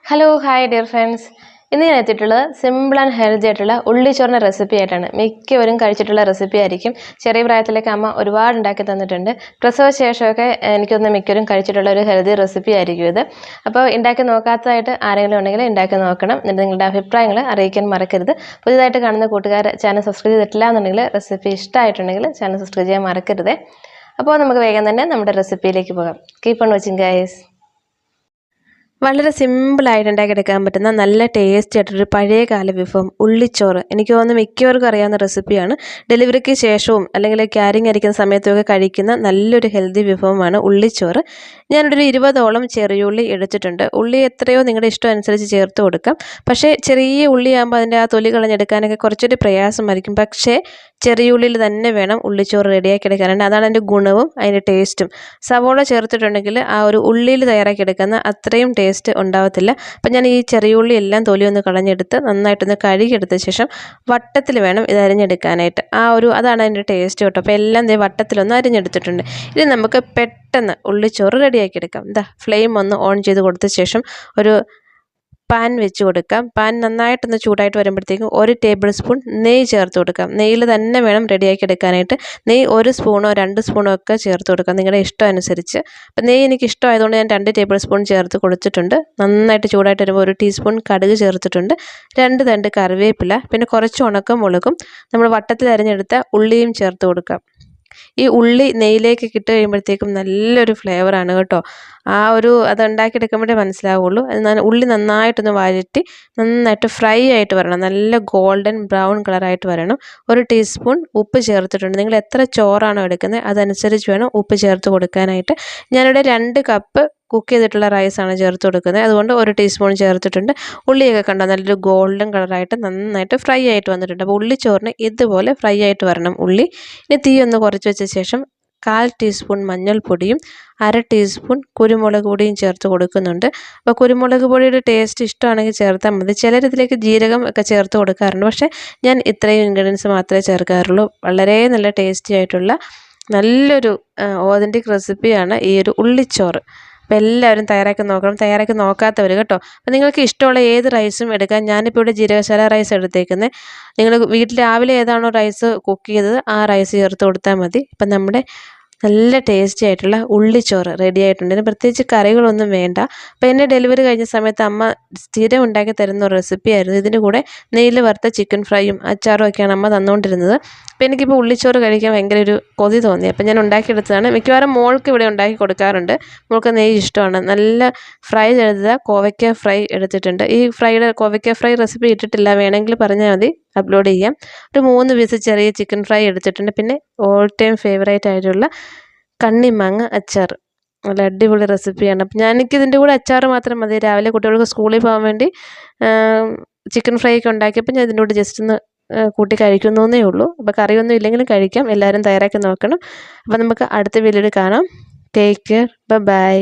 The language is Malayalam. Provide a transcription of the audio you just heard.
Hello hi dear friends. ഇന്ന് ഞാൻ എത്തിയിട്ടുള്ളത് സിമ്പിൾ ആൻഡ് ഹെൽത്തി ആയിട്ടുള്ള ഉള്ളിച്ചോറിൻ്റെ റെസിപ്പി ആയിട്ടാണ്. മിക്കവരും കഴിച്ചിട്ടുള്ള റെസിപ്പി ആയിരിക്കും. ചെറിയ പ്രായത്തിലേക്ക് അമ്മ ഒരുപാട് ഉണ്ടാക്കി തന്നിട്ടുണ്ട്. പ്രസവ ശേഷമൊക്കെ എനിക്കൊന്ന് മിക്കവരും കഴിച്ചിട്ടുള്ള ഒരു ഹെൽത്തി റെസിപ്പി ആയിരിക്കും ഇത്. അപ്പോൾ ഉണ്ടാക്കി നോക്കാത്തതായിട്ട് ആരെങ്കിലും ഉണ്ടെങ്കിൽ ഉണ്ടാക്കി നോക്കണം. എന്നിട്ട് നിങ്ങളുടെ അഭിപ്രായങ്ങൾ അറിയിക്കാൻ മറക്കരുത്. പുതിയതായിട്ട് കാണുന്ന കൂട്ടുകാർ ചാനൽ സബ്സ്ക്രൈബ് ചെയ്തിട്ടില്ല എന്നുണ്ടെങ്കിൽ റെസിപ്പി ഇഷ്ടമായിട്ടുണ്ടെങ്കിൽ ചാനൽ സബ്സ്ക്രൈബ് ചെയ്യാൻ മറക്കരുത്. അപ്പോൾ നമുക്ക് വേഗം തന്നെ നമ്മുടെ റെസിപ്പിയിലേക്ക് പോകാം. Keep on watching guys. വളരെ സിമ്പിളായിട്ട് ഉണ്ടാക്കിയെടുക്കാൻ പറ്റുന്ന നല്ല ടേസ്റ്റി ആയിട്ടൊരു പഴയകാല വിഭവം ഉള്ളിച്ചോറ്. എനിക്ക് തോന്നുന്നു മിക്കവർക്കും അറിയാവുന്ന റെസിപ്പിയാണ്. ഡെലിവറിക്ക് ശേഷവും അല്ലെങ്കിൽ ക്യാരിങ് അരിക്കുന്ന സമയത്തൊക്കെ കഴിക്കുന്ന നല്ലൊരു ഹെൽത്തി വിഭവമാണ് ഉള്ളിച്ചോറ്. ഞാനിവിടെ ഒരു 20ഓളം ചെറിയുള്ളി എടുത്തിട്ടുണ്ട്. ഉള്ളി എത്രയോ നിങ്ങളുടെ ഇഷ്ടം അനുസരിച്ച് ചേർത്ത് കൊടുക്കാം. പക്ഷേ ചെറിയ ഉള്ളിയാകുമ്പോൾ അതിൻ്റെ ആ തൊലി കളഞ്ഞെടുക്കാനൊക്കെ കുറച്ചൊരു പ്രയാസമായിരിക്കും. പക്ഷേ ചെറിയുള്ളിയിൽ തന്നെ വേണം ഉള്ളിച്ചോറ് റെഡിയാക്കി എടുക്കാനുണ്ട്. അതാണ് അതിൻ്റെ ഗുണവും അതിൻ്റെ ടേസ്റ്റും. സവോള ചേർത്തിട്ടുണ്ടെങ്കിൽ ആ ഒരു ഉള്ളിയിൽ തയ്യാറാക്കി എടുക്കുന്ന അത്രയും ടേസ്റ്റ് ഉണ്ടാവത്തില്ല. അപ്പം ഞാൻ ഈ ചെറിയുള്ളി എല്ലാം തൊലി ഒന്ന് കളഞ്ഞെടുത്ത് നന്നായിട്ടൊന്ന് കഴുകിയെടുത്ത ശേഷം വട്ടത്തിൽ വേണം ഇത് അരിഞ്ഞെടുക്കാനായിട്ട്. അതാണ് അതിൻ്റെ ടേസ്റ്റ് കേട്ടോ. അപ്പോൾ എല്ലാം വട്ടത്തിലൊന്ന് അരിഞ്ഞെടുത്തിട്ടുണ്ട്. ഇനി നമുക്ക് പെട്ടെന്ന് ഉള്ളിച്ചോറ് റെഡിയാക്കി എടുക്കാം. ഫ്ലെയിം ഒന്ന് ഓൺ ചെയ്ത് കൊടുത്ത ശേഷം ഒരു പാൻ വെച്ച് കൊടുക്കാം. പാൻ നന്നായിട്ടൊന്ന് ചൂടായിട്ട് വരുമ്പോഴത്തേക്കും 1 ടേബിൾ സ്പൂൺ നെയ്യ് ചേർത്ത് കൊടുക്കാം. നെയ്യിൽ തന്നെ വേണം റെഡിയാക്കി എടുക്കാനായിട്ട്. നെയ്യ് 1 സ്പൂണോ 2 സ്പൂണോ ഒക്കെ ചേർത്ത് കൊടുക്കാം നിങ്ങളുടെ ഇഷ്ടം അനുസരിച്ച്. അപ്പം നെയ്യ് എനിക്ക് ഇഷ്ടമായതുകൊണ്ട് ഞാൻ 2 ടേബിൾ സ്പൂൺ ചേർത്ത് കൊടുത്തിട്ടുണ്ട്. നന്നായിട്ട് ചൂടായിട്ട് വരുമ്പോൾ 1 ടീസ്പൂൺ കടുക് ചേർത്തിട്ടുണ്ട്. 2 തണ്ട് കറിവേപ്പില, പിന്നെ കുറച്ച് ഉണക്കമുളകും നമ്മൾ വട്ടത്തിൽ അരിഞ്ഞെടുത്ത ഉള്ളിയും ചേർത്ത് കൊടുക്കാം. ഈ ഉള്ളി നെയ്യിലേക്ക് ഇട്ട് കഴിയുമ്പോഴത്തേക്കും നല്ലൊരു ഫ്ലേവറാണ് കേട്ടോ. അത് ഉണ്ടാക്കിയെടുക്കുമ്പോഴേ മനസ്സിലാവുള്ളൂ. ഉള്ളി നന്നായിട്ടൊന്ന് വഴറ്റി നന്നായിട്ട് ഫ്രൈ ആയിട്ട് വരണം. നല്ല ഗോൾഡൻ ബ്രൗൺ കളറായിട്ട് വരണം. 1 ടീസ്പൂൺ ഉപ്പ് ചേർത്തിട്ടുണ്ട്. നിങ്ങൾ എത്ര ചോറാണോ എടുക്കുന്നത് അതനുസരിച്ച് വേണം ഉപ്പ് ചേർത്ത് കൊടുക്കാനായിട്ട്. ഞാനിവിടെ 2 കപ്പ് കുക്ക് ചെയ്തിട്ടുള്ള റൈസാണ് ചേർത്ത് കൊടുക്കുന്നത്. അതുകൊണ്ട് 1 ടീസ്പൂൺ ചേർത്തിട്ടുണ്ട്. ഉള്ളിയൊക്കെ കണ്ടോ നല്ലൊരു ഗോൾഡൻ കളറായിട്ട് നന്നായിട്ട് ഫ്രൈ ആയിട്ട് വന്നിട്ടുണ്ട്. അപ്പോൾ ഉള്ളിച്ചോറിന് ഇതുപോലെ ഫ്രൈ ആയിട്ട് വരണം ഉള്ളി. ഇനി തീ ഒന്ന് കുറച്ച് വെച്ച ശേഷം 1/4 ടീസ്പൂൺ മഞ്ഞൾപ്പൊടിയും 1/2 ടീസ്പൂൺ കുരുമുളക് പൊടിയും ചേർത്ത് കൊടുക്കുന്നുണ്ട്. അപ്പോൾ കുരുമുളക് പൊടിയുടെ ടേസ്റ്റ് ഇഷ്ടമാണെങ്കിൽ ചേർത്താൽ മതി. ചിലരിതിലേക്ക് ജീരകം ഒക്കെ ചേർത്ത് കൊടുക്കാറുണ്ട്. പക്ഷേ ഞാൻ ഇത്രയും ഇൻഗ്രീഡിയൻസ് മാത്രമേ ചേർക്കാറുള്ളൂ. വളരെ നല്ല ടേസ്റ്റി ആയിട്ടുള്ള നല്ലൊരു ഓതൻറ്റിക് റെസിപ്പിയാണ് ഈ ഒരു ഉള്ളിച്ചോറ്. അപ്പോൾ എല്ലാവരും തയ്യാറാക്കി നോക്കണം. തയ്യാറാക്കി നോക്കാത്തവർ കേട്ടോ. അപ്പോൾ നിങ്ങൾക്ക് ഇഷ്ടമുള്ള ഏത് റൈസും എടുക്കാം. ഞാനിപ്പോൾ ഇവിടെ ജീരകശാല റൈസ് എടുത്തേക്കുന്നത്. നിങ്ങൾ വീട്ടിൽ രാവിലെ ഏതാണോ റൈസ് കുക്ക് ചെയ്തത് ആ റൈസ് ചേർത്ത് കൊടുത്താൽ മതി. ഇപ്പം നമ്മുടെ നല്ല ടേസ്റ്റി ആയിട്ടുള്ള ഉള്ളിച്ചോറ് റെഡി ആയിട്ടുണ്ട്. ഇതിന് പ്രത്യേകിച്ച് കറികളൊന്നും വേണ്ട. അപ്പോൾ എന്നെ ഡെലിവറി കഴിഞ്ഞ സമയത്ത് അമ്മ സ്ഥിരം ഉണ്ടാക്കി തരുന്ന ഒരു റെസിപ്പി ആയിരുന്നു. ഇതിൻ്റെ കൂടെ നെയ്യിൽ വറുത്ത ചിക്കൻ ഫ്രൈയും അച്ചാറും ഒക്കെയാണ് അമ്മ തന്നുകൊണ്ടിരുന്നത്. അപ്പോൾ എനിക്കിപ്പോൾ ഉള്ളിച്ചോറ് കഴിക്കാൻ ഭയങ്കര ഒരു കൊതി തോന്നി. അപ്പോൾ ഞാൻ ഉണ്ടാക്കിയെടുത്തതാണ്. മിക്കവാറും മോൾക്ക് ഇവിടെ ഉണ്ടാക്കി കൊടുക്കാറുണ്ട്. മോൾക്ക് നെയ്യ് ഇഷ്ടമാണ്. നല്ല ഫ്രൈ ചെയ്ത കോവയ്ക്ക ഫ്രൈ എടുത്തിട്ടുണ്ട്. ഈ കോവയ്ക്ക ഫ്രൈ റെസിപ്പി ഇട്ടിട്ടില്ല, വേണമെങ്കിൽ പറഞ്ഞാൽ മതി, അപ്ലോഡ് ചെയ്യാം. ഒരു 3 പീസ് ചെറിയ ചിക്കൻ ഫ്രൈ എടുത്തിട്ടുണ്ട്. പിന്നെ ഓൾ ടൈം ഫേവറേറ്റ് ആയിട്ടുള്ള കണ്ണിമാങ്ങ അച്ചാർ. നല്ല അടിപൊളി റെസിപ്പിയാണ്. അപ്പം എനിക്കിതിൻ്റെ കൂടെ അച്ചാർ മാത്രം മതി. രാവിലെ കുട്ടികൾക്ക് സ്കൂളിൽ പോകാൻ വേണ്ടി ചിക്കൻ ഫ്രൈ ഒക്കെ ഉണ്ടാക്കിയപ്പോൾ ഞാൻ ഇതിൻ്റെ കൂടെ ജസ്റ്റ് ഒന്ന് കൂട്ടി കഴിക്കുന്നേ ഉള്ളൂ. അപ്പോൾ കറിയൊന്നും ഇല്ലെങ്കിലും കഴിക്കാം. എല്ലാവരും തയ്യാറാക്കി നോക്കണം. അപ്പോൾ നമുക്ക് അടുത്ത വീഡിയോയിൽ കാണാം. Take care. ബൈ.